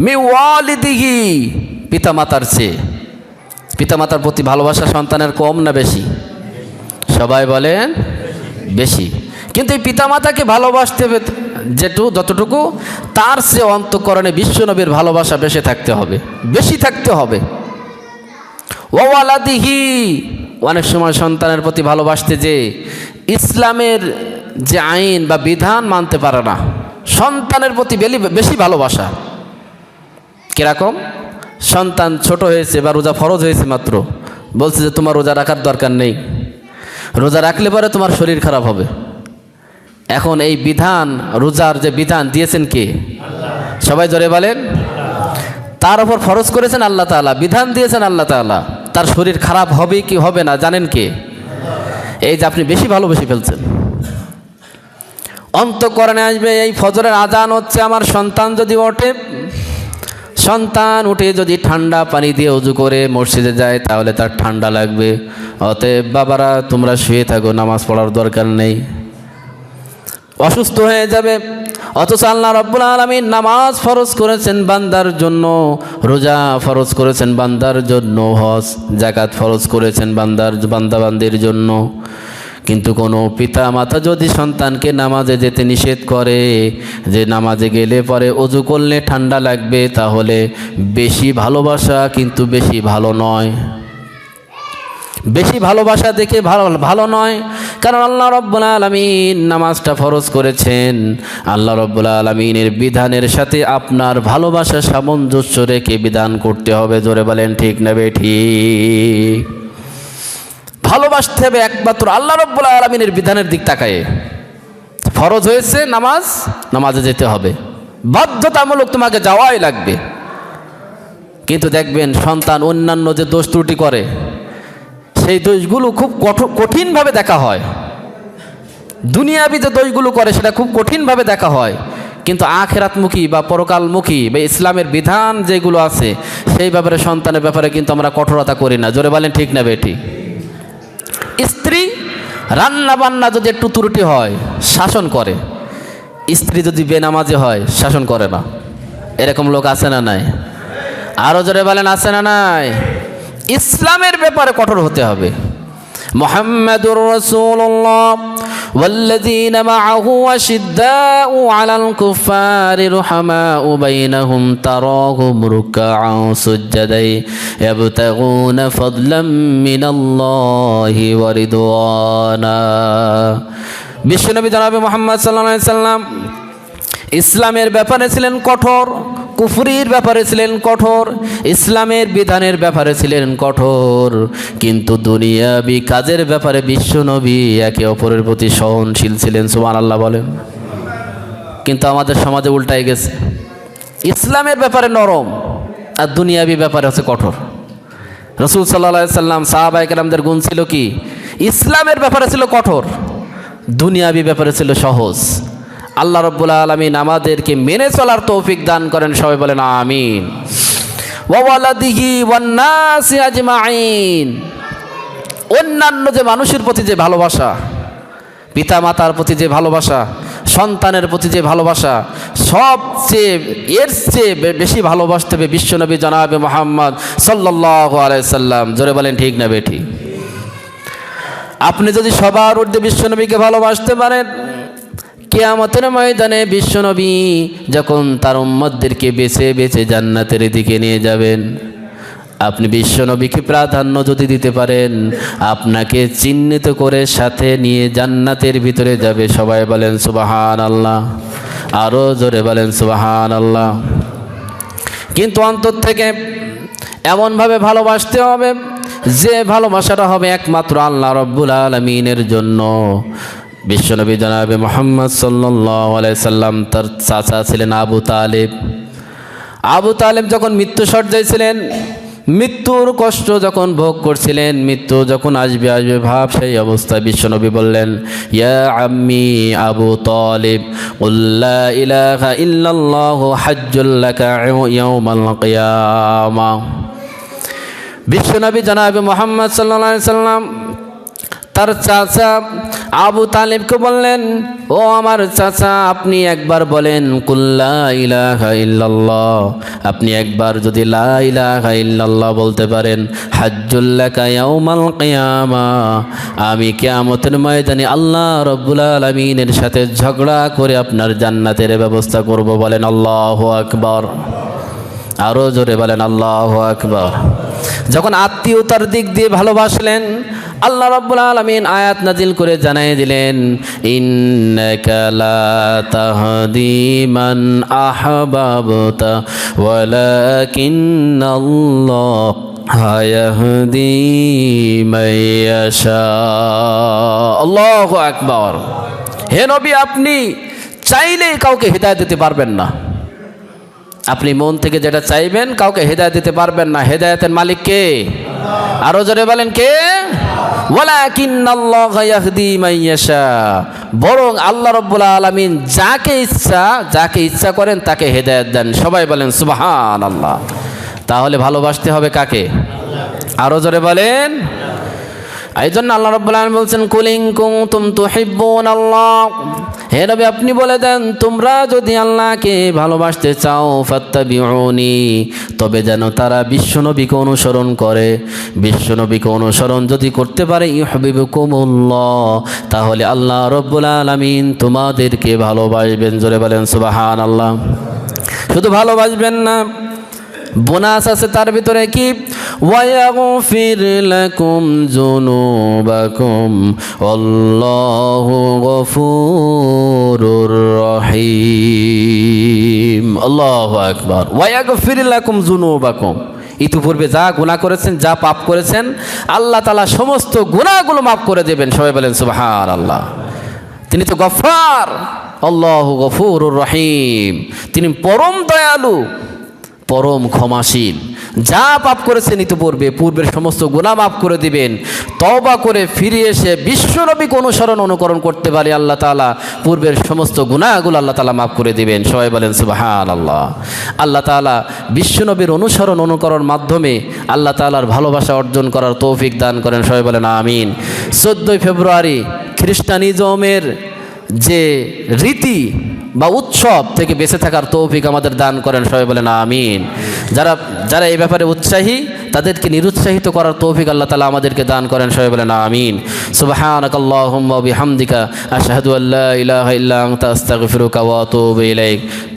Me ওয়ালিদিহি, পিতামাতার চেয়ে। পিতামাতার প্রতি ভালোবাসা সন্তানের কম না বেশি? সবাই বলেন বেশি। কিন্তু এই পিতামাতাকে ভালোবাসতে হবে যতটুকু, তার চেয়ে অন্তঃকরণে বিশ্বনবীর ভালোবাসা বেশি থাকতে হবে, বেশি থাকতে হবে। ওয়ালাদিহি, অনেক সময় সন্তানের প্রতি ভালোবাসতে যে ইসলামের যে আইন বা বিধান মানতে পারে না, সন্তানের প্রতি বেশি ভালোবাসা। কিরকম? সন্তান ছোট হয়েছে বা রোজা ফরজ হয়েছে মাত্র, বলছে যে তোমার রোজা রাখার দরকার নেই, রোজা রাখলে পরে তোমার শরীর খারাপ হবে। এখন এই বিধান, রোজার যে বিধান দিয়েছেন কে? সবাই জোরে বলেন। তার উপর ফরজ করেছেন আল্লাহ তাআলা, বিধান দিয়েছেন আল্লাহ তাআলা। তার শরীর খারাপ হবে কি হবে না জানেন কে? এই যে আপনি বেশি ভালোবেসে ফেলছেন। অন্তঃকরণে আসবে এই ফজরের আজান হচ্ছে, আমার সন্তান যদি ওঠে, সন্তান উঠে যদি ঠান্ডা পানি দিয়ে ওযু করে মসজিদে যায়, তাহলে তার ঠান্ডা লাগবে। অতএব বাবারা, তোমরা শুয়ে থাকো, নামাজ পড়ার দরকার নেই, অসুস্থ হয়ে যাবে। অথচ আল্লাহ রাব্বুল আলামিন নামাজ ফরজ করেছেন বান্দার জন্য, রোজা ফরজ করেছেন বান্দার জন্য, হজ যাকাত ফরজ করেছেন বান্দাবান্দির জন্য। কিন্তু কোনো পিতা মাতা যদি সন্তানকে নামাজে যেতে নিষেধ করে, যে নামাজে গেলে পরে ওযু করলে ঠান্ডা লাগবে, তাহলে বেশি ভালোবাসা কিন্তু বেশি ভালো নয়। বেশি ভালোবাসা দেখে ভালো নয়। কারণ আল্লাহ রাব্বুল আলামিন নামাজটা ফরজ করেছেন, আল্লাহ রাব্বুল আলামিনের বিধানের সাথে আপনার ভালোবাসা সামঞ্জস্য রেখে বিধান করতে হবে। জোরে বলেন ঠিক না বেঠিক? ভালোবাসতে হবে একমাত্র আল্লাহ রাব্বুল আলামিনের বিধানের দিক তাকায়ে। ফরজ হয়েছে নামাজ, নামাজে যেতে হবে, বাধ্যতামূলক তোমাকে যাওয়াই লাগবে। কিন্তু দেখবেন সন্তান অন্যান্য যে দোষ ত্রুটি করে, সেই দোষগুলো খুব কঠিনভাবে দেখা হয়। দুনিয়াবি যে দোষগুলো করে সেটা খুব কঠিনভাবে দেখা হয়, কিন্তু আখিরাতমুখী বা পরকালমুখী বা ইসলামের বিধান যেগুলো আছে সেই ব্যাপারে, সন্তানের ব্যাপারে কিন্তু আমরা কঠোরতা করি না। জোরে বলেন ঠিক না বেটি? স্ত্রী রান্না বান্না যদি একটু ত্রুটি হয় শাসন করে, স্ত্রী যদি বেনামাজি হয় শাসন করে না। এরকম লোক আছে না নাই? আরো জোরে বলেন আছে না নাই? ইসলামের ব্যাপারে কঠোর হতে হবে। মুহাম্মাদুর রাসূলুল্লাহ ওয়াল্লাযীনা মাআহু আশিদ্দাউ আলাল কুফারি রুহামাউ বাইনাহুম তারাহুম রুকআন সুজদাই ইয়াবতাগুনা ফাদলাম মিনাল্লাহি ওয়া রিদওয়ানা। বিশ্বনবী জনাবে মুহাম্মদ সাল্লাল্লাহু আলাইহি সাল্লাম ইসলামের ব্যাপারে ছিলেন কঠোর, কুফরির ব্যাপারে ছিলেন কঠোর, ইসলামের বিধানের ব্যাপারে ছিলেন কঠোর, কিন্তু দুনিয়াবি কাজের ব্যাপারে বিশ্বনবী একে অপরের প্রতি সহনশীল ছিলেন। সুবহানাল্লাহ বলেন। কিন্তু আমাদের সমাজে উল্টাই গেছে, ইসলামের ব্যাপারে নরম আর দুনিয়াবি ব্যাপারে হচ্ছে কঠোর। রাসূল সাল্লাল্লাহু আলাইহি সাল্লাম সাহাবায়ে কেরামদের গুণ ছিল কি? ইসলামের ব্যাপারে ছিল কঠোর, দুনিয়াবি ব্যাপারে ছিল সহজ। আল্লাহ রাব্বুল আলামিন আমাদেরকে মেনে চলার তৌফিক দান করেন। সবাই বলেন আমিন। ওয়া ওয়ালাদিহি ওয়ান নাসি আজমাইন, অন্যান্য যে মানুষের প্রতি যে ভালোবাসা, পিতা মাতার প্রতি যে ভালোবাসা, সন্তানের প্রতি যে ভালোবাসা, সবচেয়ে এর চেয়ে বেশি ভালোবাসতে হবে বিশ্বনবী জনাবে মুহাম্মদ সাল্লাল্লাহু আলাইহি সাল্লাম। জোরে বলেন ঠিক না বেঠিক? আপনি যদি সবার ঊর্ধ্বে বিশ্বনবীকে ভালোবাসতে পারেন, কিয়ামতের ময়দানে বিশ্বনবী যখন তার উম্মতদেরকে বেছে বেছে জান্নাতের দিকে নিয়ে যাবেন, আপনি বিশ্বনবীকে প্রাধান্য যদি দিতে পারেন, আপনাকে চিহ্নিত করে সাথে নিয়ে জান্নাতের ভিতরে যাবে। সবাই বলেন সুবহানাল্লাহ, আরো জোরে বলেন সুবহানাল্লাহ। কিন্তু অন্তর থেকে এমনভাবে ভালোবাসতে হবে যে ভালোবাসাটা হবে একমাত্র আল্লাহ রাব্বুল আলামিনের জন্য। বিশ্বনবী জনাবে মুহাম্মদ সাল্লাল্লাহু আলাইহি সাল্লাম, তার চাচা ছিলেন আবু তালেব। আবু তালেব যখন মৃত্যুশয্যায় ছিলেন, মৃত্যুর কষ্ট যখন ভোগ করছিলেন, মৃত্যু যখন আসবে আসবে ভাব, সেই অবস্থায় বিশ্বনবী বললেন, ইয়া আম্মি আবু তালেব কুল লা ইলাহা ইল্লাল্লাহু হাজ্জুল লাকা ইয়াউমাল কিয়ামা। বিশ্বনবী জনাবে মুহাম্মদ সাল্লাল্লাহু আলাইহি সাল্লাম তার চাচা আবু তালিবকে বললেন, ও আমার চাচা, আপনি একবার বলেন কুল লা ইলাহা ইল্লাল্লাহ। আপনি একবার যদি লা ইলাহা ইল্লাল্লাহ বলতে পারেন, হাজ্জুল লাকা ইয়াউমাল কিয়ামা, আমি কিয়ামতের ময়দানে আল্লাহ রাব্বুল আলামিনের সাথে ঝগড়া করে আপনার জান্নাতের ব্যবস্থা করব। বলেন আল্লাহু আকবার। আরো জোরে বলেন আল্লাহু আকবার। যখন আত্মীয়তার দিক দিয়ে ভালোবাসলেন, আল্লাহ রাব্বুল আলামিন আয়াত নাজিল করে জানিয়ে দিলেন, ইন্নাকা লা তাহদি মান আহবাবতা ওয়ালাকিন্নাল্লাহা ইয়াহদি মান ইয়াশা। আল্লাহু আকবার। হে নবী, আপনি চাইলেই কাউকে হিদায়াত দিতে পারবেন না। আপনি মন থেকে যেটা চাইবেন কাউকে হেদায়েত দিতে পারবেন না। হেদায়েতের মালিক কে? আরো জোরে বলেন কে? ওয়ালাকিন্নাল্লাহা ইয়াহদি মান ইয়াশা। বরং আল্লাহ রাব্বুল আলামিন যাকে ইচ্ছা করেন তাকে হেদায়েত দেন। সবাই বলেন সুবহানাল্লাহ। তাহলে ভালোবাসতে হবে কাকে? আরো জোরে বলেন। এই জন্য আল্লাহ রাব্বুল আলামিন বলছেন, কুল ইন কুনতুম তুহিব্বুনাল্লাহ, হে নবী আপনি বলে দেন, তোমরা যদি আল্লাহকে ভালোবাসতে চাও, ফাত্তাবিউনি, তবে যেন তারা বিশ্বনবীকে অনুসরণ করে। বিশ্বনবীকে অনুসরণ যদি করতে পারে, ইউহিব্বুকুমুল্লাহ, তাহলে আল্লাহ রাব্বুল আলামিন তোমাদেরকে ভালোবাসবেন। জোরে বলেন সুবহানাল্লাহ। শুধু ভালোবাসবেন না, বোনাস আছে তার ভিতরে কি? ওয়ায়াগফির লাকুম যুনুবাকুম আল্লাহু গফুরুর রহিম। আল্লাহু আকবার। ওয়ায়াগফির লাকুম যুনুবাকুম, ইতিপূর্বে যা গুনাহ করেছেন, যা পাপ করেছেন, আল্লাহ তাআলা সমস্ত গুনাহগুলো মাফ করে দেবেন। সবাই বলেন সুবহানাল্লাহ। তিনি তো গফফার, আল্লাহু গফুরুর রহিম, তিনি পরম দয়ালু, পরম ক্ষমাশীল। যা পাপ করেছেন পূর্বের সমস্ত গুনাহ মাফ করে দিবেন। তওবা করে ফিরে এসে বিশ্বনবীকে অনুকরণ করতে পারে আল্লাহ তাআলা পূর্বের সমস্ত গুনাহগুলো আল্লাহ তাআলা মাফ করে দিবেন। সবাই বলেন সুবহানাল্লাহ। আল্লাহ তাআলা বিশ্বনবীর অনুকরণ মাধ্যমে আল্লাহ তাআলার ভালোবাসা অর্জন করার তৌফিক দান করেন। সবাই বলেন আমিন। 14 ফেব্রুয়ারি খ্রিস্টানিজমের যে রীতি বা উৎসব থেকে বেঁচে থাকার তৌফিক আমাদের দান করেন। সবাই বলেন আমিন। যারা এই ব্যাপারে উৎসাহী, তাদেরকে নিরুৎসাহিত করার তৌফিক আল্লাহ তাআলা আমাদেরকে দান করেন। সবাই বলেন আমিন। সুবহানাকাল্লাহুম্মা ওয়া বিহামদিকা আশহাদু আল্লা ইলাহা ইল্লা আনতা আস্তাগফিরুকা ওয়া আতুবু ইলাইক।